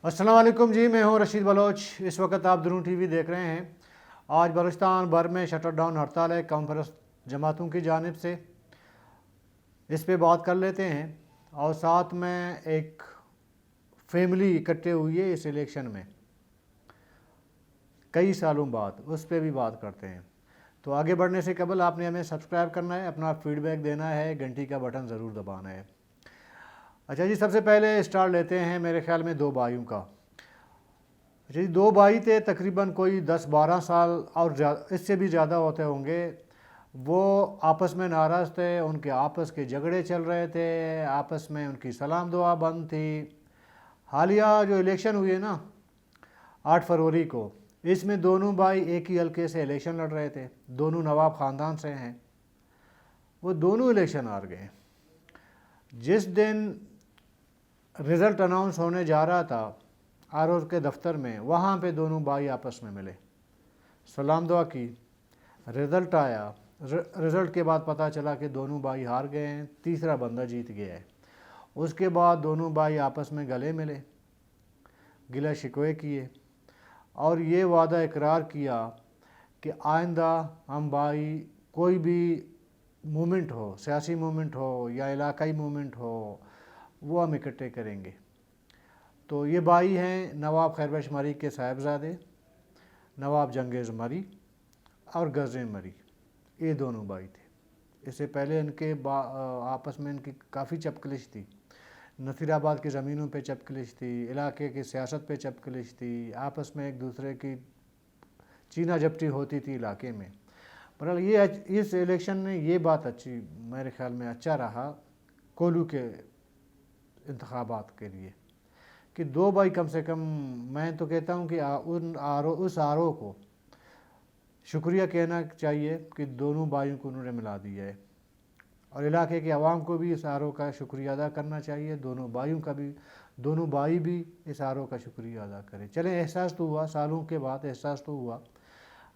अस्सलाम वालेकुम जी, मैं हूं रशीद बलोच। इस वक्त आप दुनू टीवी देख रहे हैं। आज बलूचिस्तान भर में शटर डाउन हड़ताल है कॉन्फ्रेंस जमातों की जानिब से। इस पे बात कर लेते हैं और साथ में एक फैमिली इकट्ठे हुई है इस इलेक्शन में कई सालों बाद, उस पर भी बात करते हैं। तो आगे बढ़ने से कबल आपने हमें सब्सक्राइब करना है, अपना फीडबैक देना है, घंटी का बटन ज़रूर दबाना है। अच्छा जी, सबसे पहले स्टार्ट लेते हैं मेरे ख्याल में दो भाइयों का। अच्छा जी, दो भाई थे, तकरीबन कोई 10-12 साल और इससे भी ज़्यादा होते होंगे। वो आपस में नाराज़ थे, उनके आपस के झगड़े चल रहे थे, आपस में उनकी सलाम दुआ बंद थी। हालिया जो इलेक्शन हुई है ना 8 फरवरी को, इसमें दोनों भाई एक ही हल्के से इलेक्शन लड़ रहे थे, दोनों नवाब ख़ानदान से हैं। वो दोनों इलेक्शन हार गए। जिस दिन रिज़ल्ट अनाउंस होने जा रहा था आरओ के दफ्तर में, वहाँ पे दोनों भाई आपस में मिले, सलाम दुआ की। रिज़ल्ट आया, रिज़ल्ट के बाद पता चला कि दोनों भाई हार गए हैं, तीसरा बंदा जीत गया है। उसके बाद दोनों भाई आपस में गले मिले, गिला शिकवे किए और ये वादा इकरार किया कि आइंदा हम भाई कोई भी मूवमेंट हो, सियासी मूवमेंट हो या इलाकाई मूवमेंट हो, वो हम इकट्ठे करेंगे। तो ये भाई हैं नवाब खैरबख्श मरी के साहिबजादे, नवाब जंगेज़ मरी और गज़े मरी। ये दोनों भाई थे। इससे पहले इनके आपस में इनकी काफ़ी चपकलिश थी। नसीराबाद की ज़मीनों पे चपकलिश थी, इलाके की सियासत पे चपकलिश थी, आपस में एक दूसरे की चीना झपटी होती थी इलाके में। बहरहाल ये इस इलेक्शन में ये बात अच्छी, मेरे ख्याल में अच्छा रहा कोलू के इंतखाबात के लिए कि दो भाई कम से कम, मैं तो कहता हूँ कि उस आरओ को शुक्रिया कहना चाहिए कि दोनों भाइयों को उन्होंने मिला दिया है, और इलाके के अवाम को भी इस आरओ का शुक्रिया अदा करना चाहिए। दोनों भाइयों का भी, दोनों भाई भी इस आरओ का शुक्रिया अदा करें। चलें, एहसास तो हुआ, सालों के बाद एहसास तो हुआ।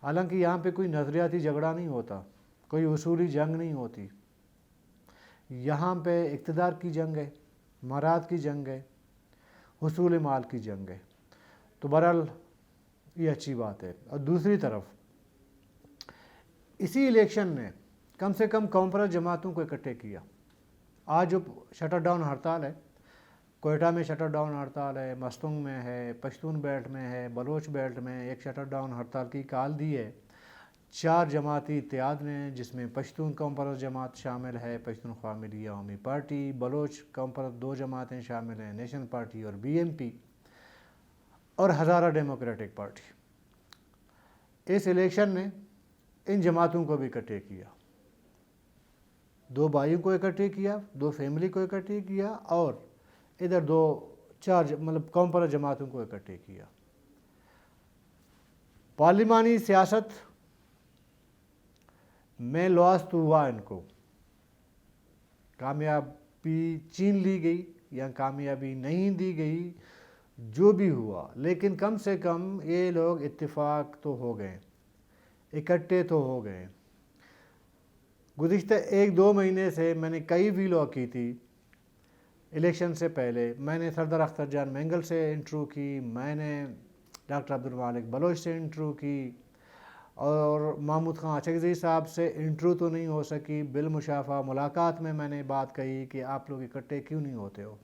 हालांकि यहाँ पे कोई नज़रियाती झगड़ा नहीं होता, कोई उसूली जंग नहीं होती। यहाँ पे इक़्तिदार की जंग है, मराद की जंग है, हुसूल माल की जंग है। तो बहरहाल ये अच्छी बात है। और दूसरी तरफ इसी इलेक्शन ने कम से कम कॉन्फ्रेंस जमातों को इकट्ठे किया। आज जो शटर डाउन हड़ताल है, कोयटा में शटर डाउन हड़ताल है, मस्तंग में है, पश्तून बेल्ट में है, बलोच बेल्ट में एक शटर डाउन हड़ताल की कॉल दी है 4 जमाती इत्तेहाद ने, जिसमें पश्तून कॉन्फ्रेंस जमात शामिल है, पश्तूनख्वा मिली अवामी पार्टी, बलोच कॉन्फ्रेंस 2 जमातें शामिल हैं, नेशन पार्टी और बीएमपी, और हज़ारा डेमोक्रेटिक पार्टी। इस इलेक्शन ने इन जमातों को भी इकट्ठे किया, दो भाइयों को इकट्ठे किया, दो फैमिली को इकट्ठे किया, और इधर 2-4 मतलब कॉन्फ्रेंस जमातों को इकट्ठे किया। पार्लिमानी सियासत में लॉस तो हुआ, इनको कामयाबी छीन ली गई या कामयाबी नहीं दी गई, जो भी हुआ, लेकिन कम से कम ये लोग इत्तेफाक तो हो गए, इकट्ठे तो हो गए। गुज़िश्ता 1-2 महीने से मैंने कई वीलॉग की थी। इलेक्शन से पहले मैंने सरदार अख्तर जान मैंगल से इंटरव्यू की, मैंने डॉक्टर अब्दुल मालिक बलोच से इंटरव्यू की, और महमूद खान अचकज़ई साहब से इंटरव्यू तो नहीं हो सकी, बिलमुशाफा मुलाकात में मैंने बात कही कि आप लोग इकट्ठे क्यों नहीं होते हो।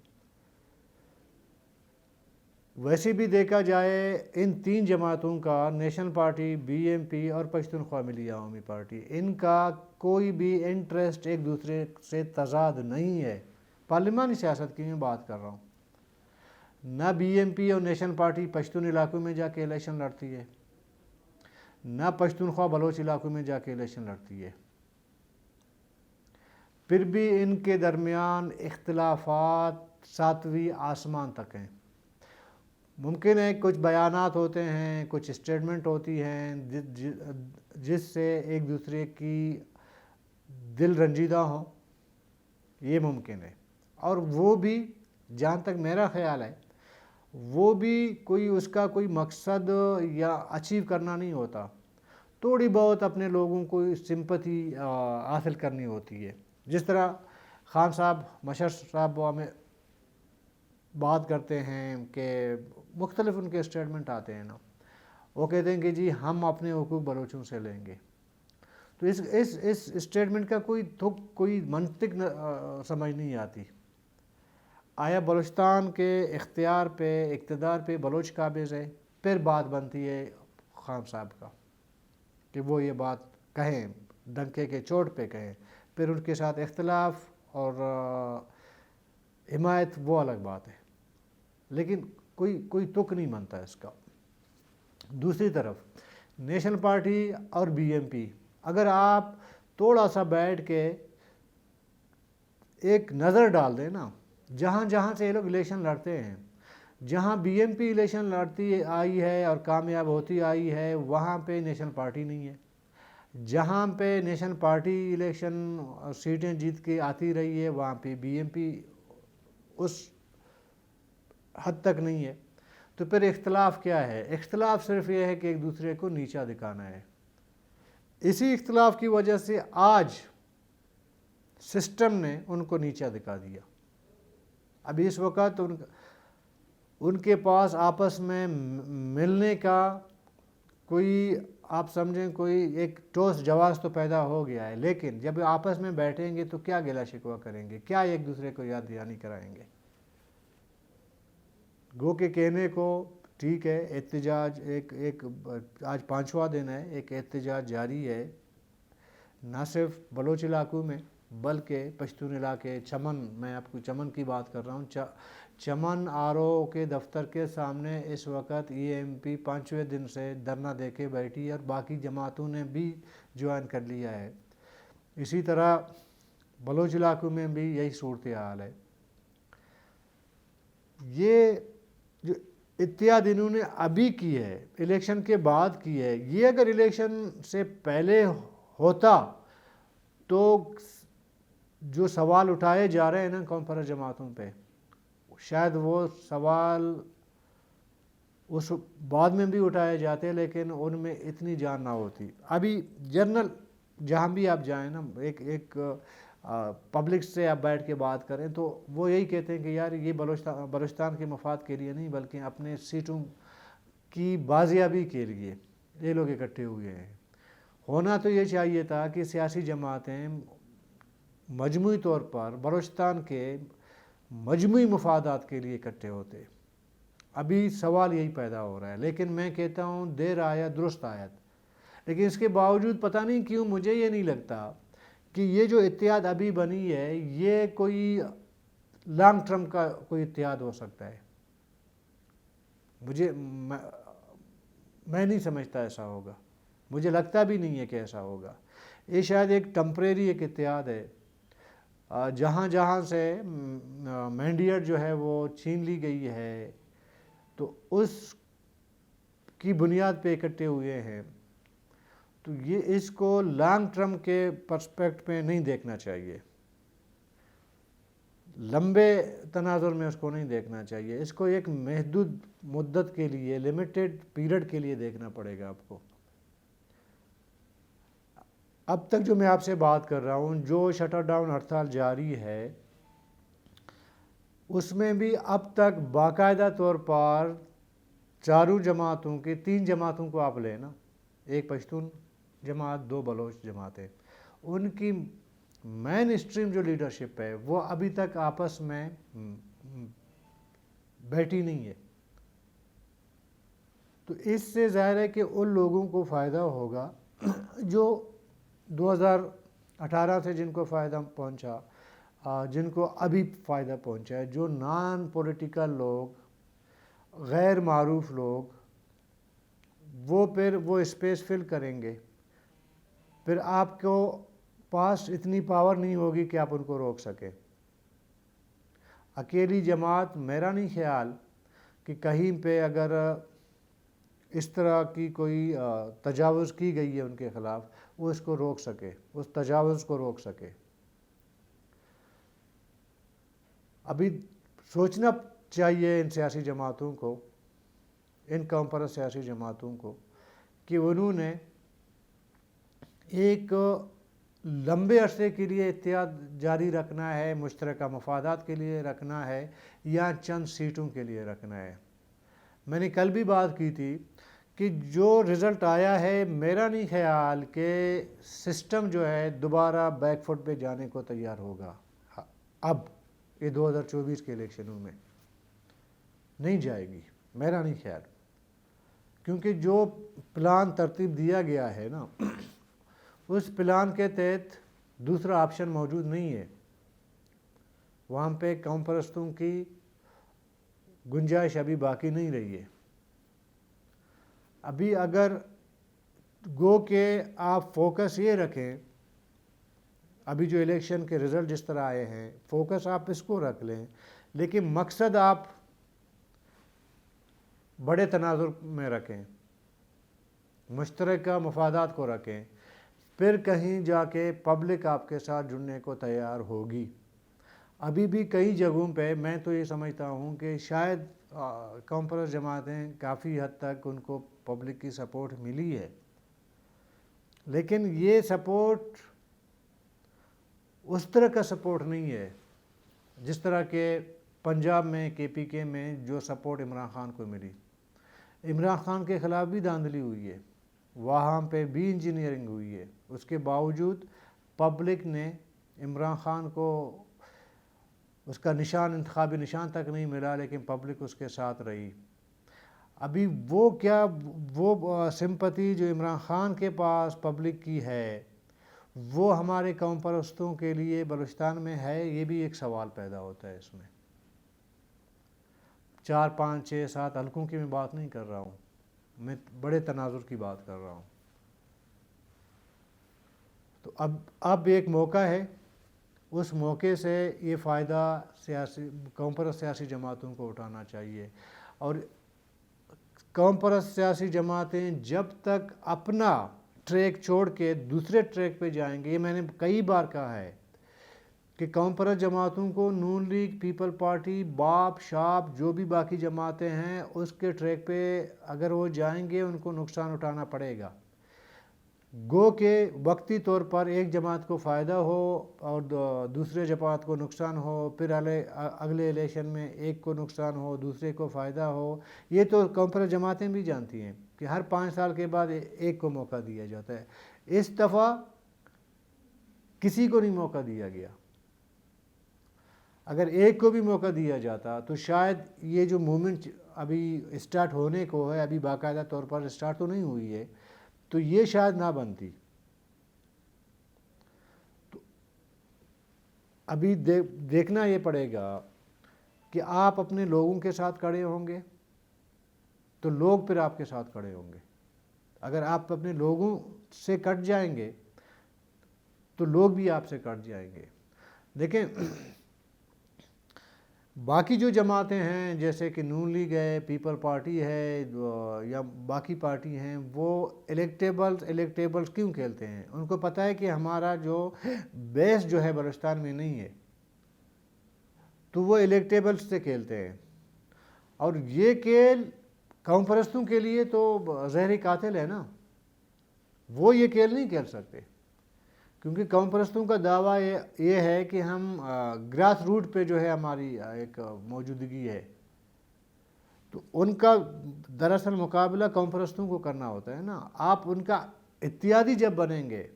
वैसे भी देखा जाए इन 3 जमातों का, नेशन पार्टी, बीएमपी और पश्तूनख्वा मिली अवामी पार्टी, इनका कोई भी इंटरेस्ट एक दूसरे से तजाद नहीं है। पार्लिमानी सियासत की मैं बात कर रहा हूँ। ना बीएमपी और नेशन पार्टी पश्तून इलाकों में जाके इलेक्शन लड़ती है, ना पश्तूनख्वा बलोच इलाकों में जाके इलेक्शन लड़ती है। फिर भी इनके दरमियान इख्तिलाफात 7वीं आसमान तक हैं। मुमकिन है कुछ बयानात होते हैं, कुछ स्टेटमेंट होती हैं जिससे एक दूसरे की दिल रंजीदा हो, ये मुमकिन है। और वो भी, जहाँ तक मेरा ख्याल है, वो भी कोई उसका कोई मकसद या अचीव करना नहीं होता, थोड़ी बहुत अपने लोगों को सिंपैथी हासिल करनी होती है। जिस तरह खान साहब, मशर साहब بات کرتے ہیں کہ مختلف ان کے اسٹیٹمنٹ آتے ہیں نا، وہ کہتے ہیں کہ جی ہم اپنے حقوق بلوچوں سے لیں گے. تو اس اسٹیٹمنٹ کا کوئی منطق سمجھ نہیں آتی. آیا بلوچستان کے اختیار پہ اقتدار پہ بلوچ قابض ہے؟ پھر بات بنتی ہے خان صاحب کا کہ وہ یہ بات کہیں، ڈنکے کے چوٹ پہ کہیں. پھر ان کے ساتھ اختلاف اور حمایت وہ الگ بات ہے، لیکن کوئی تک نہیں بنتا اس کا. دوسری طرف نیشنل پارٹی اور بی ایم پی، اگر آپ تھوڑا سا بیٹھ کے ایک نظر ڈال دیں نا، جہاں سے یہ لوگ الیکشن لڑتے ہیں، جہاں بی ایم پی الیکشن لڑتی آئی ہے اور کامیاب ہوتی آئی ہے، وہاں پہ نیشنل پارٹی نہیں ہے. جہاں پہ نیشنل پارٹی الیکشن سیٹیں جیت کے آتی رہی ہے، وہاں پہ بی ایم پی اس حد تک نہیں ہے. تو پھر اختلاف کیا ہے؟ اختلاف صرف یہ ہے کہ ایک دوسرے کو نیچا دکھانا ہے. اسی اختلاف کی وجہ سے آج سسٹم نے ان کو نیچا دکھا دیا. ابھی اس وقت ان کے پاس آپس میں ملنے کا کوئی، آپ سمجھیں کوئی ایک ٹھوس جواز تو پیدا ہو گیا ہے، لیکن جب آپس میں بیٹھیں گے تو کیا گلہ شکوہ کریں گے؟ کیا ایک دوسرے کو یاد دہانی کرائیں گے؟ گو کے کہنے کو ٹھیک ہے، احتجاج ایک آج 5واں دن ہے، ایک احتجاج جاری ہے، نہ صرف بلوچ علاقوں میں بلکہ پشتون علاقے چمن، میں آپ کو چمن کی بات کر رہا ہوں. چمن آر او کے دفتر کے سامنے اس وقت ای ایم پی 5ویں دن سے دھرنا دے کے بیٹھی ہے، اور باقی جماعتوں نے بھی جوائن کر لیا ہے. اسی طرح بلوچ علاقوں میں بھی یہی صورتحال ہے. یہ جو اتحاد انہوں نے ابھی کی ہے، الیکشن کے بعد کی ہے، یہ اگر الیکشن سے پہلے ہوتا تو جو سوال اٹھائے جا رہے ہیں نا کانفرنس جماعتوں پہ، شاید وہ سوال اس بعد میں بھی اٹھائے جاتے، لیکن ان میں اتنی جان نہ ہوتی. ابھی جنرل جہاں بھی آپ جائیں نا، ایک پبلک سے آپ بیٹھ کے بات کریں تو وہ یہی کہتے ہیں کہ یار یہ بلوچستان کے مفاد کے لیے نہیں بلکہ اپنے سیٹوں کی بازیابی کے لیے یہ لوگ اکٹھے ہوئے ہیں. ہونا تو یہ چاہیے تھا کہ سیاسی جماعتیں مجموعی طور پر بلوچستان کے مجموعی مفادات کے لیے اکٹھے ہوتے. ابھی سوال یہی پیدا ہو رہا ہے، لیکن میں کہتا ہوں دیر آیت درست آیت. لیکن اس کے باوجود پتہ نہیں کیوں مجھے یہ نہیں لگتا کہ یہ جو اتحاد ابھی بنی ہے یہ کوئی لانگ ٹرم کا کوئی اتحاد ہو سکتا ہے. میں نہیں سمجھتا ایسا ہوگا، مجھے لگتا بھی نہیں ہے کہ ایسا ہوگا. یہ شاید ایک ٹمپریری ایک اتحاد ہے. جہاں سے مینڈیٹ جو ہے وہ چھین لی گئی ہے تو اس کی بنیاد پہ اکٹھے ہوئے ہیں. تو یہ اس کو لانگ ٹرم کے پرسپیکٹ پہ نہیں دیکھنا چاہیے، لمبے تناظر میں اس کو نہیں دیکھنا چاہیے. اس کو ایک محدود مدت کے لیے، لیمیٹڈ پیریڈ کے لیے دیکھنا پڑے گا آپ کو. اب تک جو میں آپ سے بات کر رہا ہوں، جو شٹر ڈاؤن ہڑتال جاری ہے، اس میں بھی اب تک باقاعدہ طور پر چاروں جماعتوں کے 3 جماعتوں کو آپ لیں نا، ایک پشتون جماعت، 2 بلوچ جماعتیں، ان کی مین اسٹریم جو لیڈرشپ ہے وہ ابھی تک آپس میں بیٹھی نہیں ہے. تو اس سے ظاہر ہے کہ ان لوگوں کو فائدہ ہوگا جو 2018 سے جن کو فائدہ پہنچا، جن کو ابھی فائدہ پہنچا ہے، جو نان پولیٹیکل لوگ، غیر معروف لوگ، وہ پھر وہ اسپیس فل کریں گے. پھر آپ کو پاس اتنی پاور نہیں ہوگی کہ آپ ان کو روک سکیں. اکیلی جماعت میرا نہیں خیال کہ کہیں پہ اگر اس طرح کی کوئی تجاوز کی گئی ہے ان کے خلاف، وہ اس کو روک سکے، اس تجاوز کو روک سکے. ابھی سوچنا چاہیے ان سیاسی جماعتوں کو، ان کانفرنس سیاسی جماعتوں کو، کہ انہوں نے ایک लंबे अरसे के लिए इत्तेहाद जारी रखना है, मुश्तरका मफादात के लिए रखना है, या चंद सीटों के लिए रखना है। मैंने कल भी बात की थी कि जो रिज़ल्ट आया है, मेरा नहीं ख्याल कि सिस्टम जो है दोबारा बैक फुट पे जाने को तैयार होगा। अब ये 2024 के इलेक्शनों में नहीं जाएगी, मेरा नहीं ख्याल, क्योंकि जो प्लान तरतीब दिया गया है ना, उस प्लान के तहत दूसरा ऑप्शन मौजूद नहीं है। वहाँ पे कौम परस्तों की गुंजाइश अभी बाकी नहीं रही है। अभी अगर गो के आप फोकस ये रखें, अभी जो इलेक्शन के रिज़ल्ट जिस तरह आए हैं, फोकस आप इसको रख लें, लेकिन मकसद आप बड़े तनाजुर में रखें, मुश्तरका मफादात को रखें, फिर कहीं जाके पब्लिक आपके साथ जुड़ने को तैयार होगी। अभी भी कई जगहों पे मैं तो ये समझता हूँ कि शायद कौम परस्त जमातें काफ़ी हद तक उनको पब्लिक की सपोर्ट मिली है, लेकिन ये सपोर्ट उस तरह का सपोर्ट नहीं है जिस तरह के पंजाब में KPK में जो सपोर्ट इमरान खान को मिली। इमरान खान के ख़िलाफ़ भी धांधली हुई है, वहाँ पे भी इंजीनियरिंग हुई है, उसके बावजूद पब्लिक ने इमरान खान को उसका निशान, इंतखाबी निशान तक नहीं मिला, लेकिन पब्लिक उसके साथ रही। अभी वो सिंपैथी जो इमरान खान के पास पब्लिक की है, वो हमारे कौम परस्तों के लिए बलूचिस्तान में है, ये भी एक सवाल पैदा होता है। इसमें 4, 5, 6, 7 हलकों की मैं बात नहीं कर रहा हूँ, मैं बड़े तनाजुर की बात कर रहा हूँ। तो अब एक मौका है, उस मौके से ये फ़ायदा कौम परस्त सियासी जमातों को उठाना चाहिए। और कौम परस्त सियासी जमातें जब तक अपना ट्रैक छोड़ के दूसरे ट्रैक पे जाएंगे, ये मैंने कई बार कहा है कि कौम परस्त जमातों को नून लीग, पीपल पार्टी, बाप शाप जो भी बाकी जमातें हैं, उसके ट्रैक पे अगर वो जाएंगे उनको नुकसान उठाना पड़ेगा। गो के वक्ती तौर पर एक जमात को फ़ायदा हो और दूसरे जमात को नुकसान हो, फिर अगले इलेक्शन में एक को नुकसान हो, दूसरे को फ़ायदा हो। ये तो कौम परस्त जमातें भी जानती हैं कि हर 5 साल के बाद एक को मौका दिया जाता है। इस दफ़ा किसी को नहीं मौका दिया गया। अगर एक को भी मौका दिया जाता तो शायद ये जो मूवमेंट अभी स्टार्ट होने को है, अभी बाकायदा तौर पर स्टार्ट तो नहीं हुई है, तो ये शायद ना बनती। तो अभी देखना ये पड़ेगा कि आप अपने लोगों के साथ खड़े होंगे तो लोग फिर आपके साथ खड़े होंगे। अगर आप अपने लोगों से कट जाएंगे तो लोग भी आपसे कट जाएंगे। देखें, बाकी जो जमातें हैं जैसे कि नून लीग है, पीपल पार्टी है, या बाकी पार्टी हैं, वो इलेक्टेबल्स क्यों खेलते हैं? उनको पता है कि हमारा जो बेस जो है बलूचिस्तान में नहीं है, तो वो इलेक्टेबल्स से खेलते हैं। और ये खेल कौम परस्तों के लिए तो ज़हरी कातिल है ना, वो ये खेल नहीं खेल सकते, क्योंकि कौम परस्तों का दावा ये है कि हम ग्रास रूट पे जो है हमारी एक मौजूदगी है। तो उनका दरअसल मुकाबला कौम परस्तों को करना होता है ना। आप उनका इत्यादी जब बनेंगे,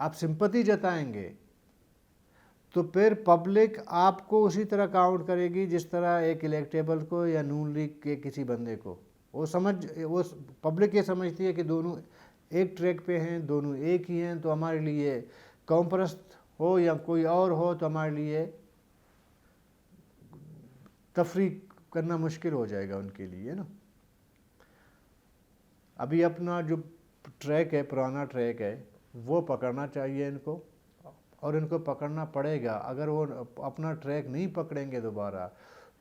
आप सिंपैथी जताएंगे, तो फिर पब्लिक आपको उसी तरह काउंट करेगी जिस तरह एक इलेक्टेबल को या नून लीग के किसी बंदे को। वो पब्लिक ये समझती है कि दोनों एक ट्रैक पे हैं, दोनों एक ही हैं, तो हमारे लिए कौम परस्त हो या कोई और हो तो हमारे लिए तफरीक करना मुश्किल हो जाएगा उनके लिए ना। अभी अपना जो ट्रैक है, पुराना ट्रैक है, वो पकड़ना चाहिए इनको, और इनको पकड़ना पड़ेगा। अगर वो अपना ट्रैक नहीं पकड़ेंगे दोबारा,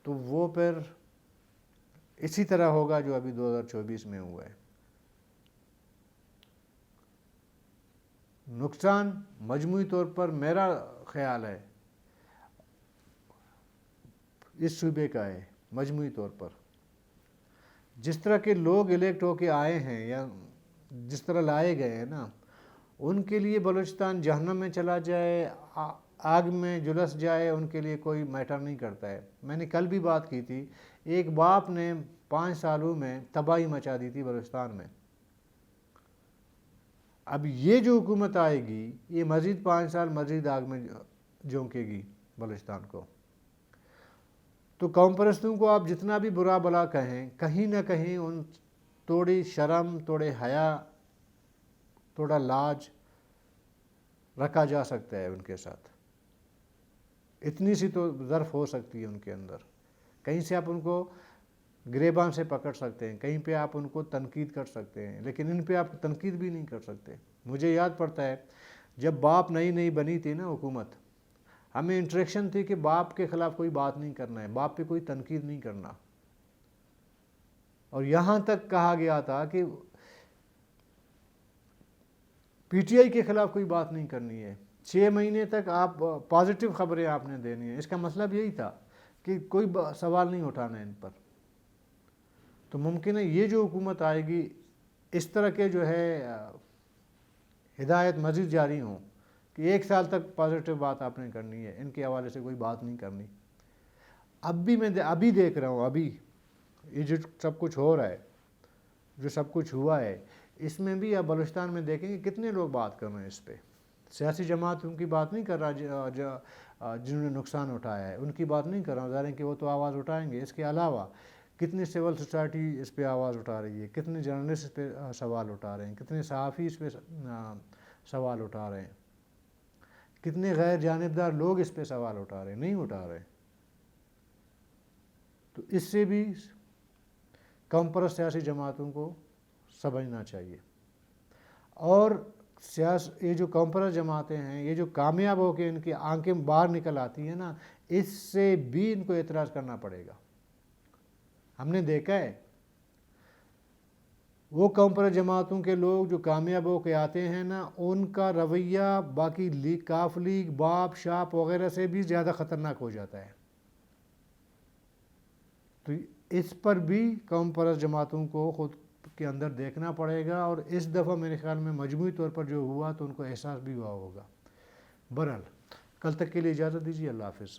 तो वो फिर इसी तरह होगा जो अभी 2024 में हुआ है। नुकसान मजमूई तौर पर मेरा ख्याल है इस सूबे का है। मजमूई तौर पर जिस तरह के लोग इलेक्ट होके आए हैं या जिस तरह लाए गए हैं ना, ان کے لیے بلوچستان جہنم میں چلا جائے، آگ میں جلس جائے، ان کے لیے کوئی میٹر نہیں کرتا ہے۔ میں نے کل بھی بات کی تھی، ایک باپ نے 5 سالوں میں تباہی مچا دی تھی بلوچستان میں۔ اب یہ جو حکومت آئے گی یہ مزید 5 سال مزید آگ میں جھونکے گی بلوچستان کو۔ تو قوم پرستوں کو آپ جتنا بھی برا بلا کہیں، کہیں نہ کہیں ان تھوڑی شرم، تھوڑے حیا، تھوڑا لاج رکھا جا سکتا ہے ان کے ساتھ۔ اتنی سی تو ظرف ہو سکتی ہے ان کے اندر۔ کہیں سے آپ ان کو گریباں سے پکڑ سکتے ہیں، کہیں پہ آپ ان کو تنقید کر سکتے ہیں، لیکن ان پہ آپ تنقید بھی نہیں کر سکتے۔ مجھے یاد پڑتا ہے جب باپ نئی بنی تھی نا حکومت، ہمیں انٹریکشن تھی کہ باپ کے خلاف کوئی بات نہیں کرنا ہے، باپ پہ کوئی تنقید نہیں کرنا، اور یہاں تک کہا گیا تھا کہ پی ٹی آئی کے خلاف کوئی بات نہیں کرنی ہے، 6 مہینے تک آپ پازیٹیو خبریں آپ نے دینی ہیں۔ اس کا مطلب یہی تھا کہ کوئی سوال نہیں اٹھانا ہے ان پر۔ تو ممکن ہے یہ جو حکومت آئے گی اس طرح کے جو ہے ہدایت مزید جاری ہوں کہ 1 سال تک پازیٹیو بات آپ نے کرنی ہے، ان کے حوالے سے کوئی بات نہیں کرنی۔ اب بھی میں ابھی دیکھ رہا ہوں، ابھی یہ جو سب کچھ ہو رہا ہے، جو سب کچھ ہوا ہے، اس میں بھی آپ بلوچستان میں دیکھیں گے کتنے لوگ بات کر رہے ہیں اس پہ۔ سیاسی جماعتوں کی بات نہیں کر رہا جنہوں نے نقصان اٹھایا ہے، ان کی بات نہیں کر رہا ہوں، ظاہر ہے کہ وہ تو آواز اٹھائیں گے۔ اس کے علاوہ کتنی سول سوسائٹی اس پہ آواز اٹھا رہی ہے، کتنے جرنلسٹ اس پہ سوال اٹھا رہے ہیں، کتنے صحافی اس پہ سوال اٹھا رہے ہیں، کتنے غیر جانبدار لوگ اس پہ سوال اٹھا رہے ہیں، نہیں اٹھا رہے۔ تو اس سے بھی کم پرست سیاسی جماعتوں کو سمجھنا چاہیے، اور یہ جو کم پرست جماعتیں ہیں، یہ جو کامیاب ہو کے ان کی آنکھیں باہر نکل آتی ہیں نا، اس سے بھی ان کو اعتراض کرنا پڑے گا۔ ہم نے دیکھا ہے وہ کم پرست جماعتوں کے لوگ جو کامیاب ہو کے آتے ہیں نا، ان کا رویہ باقی کاف لیگ، باپ شاپ وغیرہ سے بھی زیادہ خطرناک ہو جاتا ہے۔ تو اس پر بھی قوم پرست جماعتوں کو خود کے اندر دیکھنا پڑے گا، اور اس دفعہ میرے خیال میں مجموعی طور پر جو ہوا تو ان کو احساس بھی ہوا ہوگا۔ بہرحال کل تک کے لیے اجازت دیجیے، اللہ حافظ۔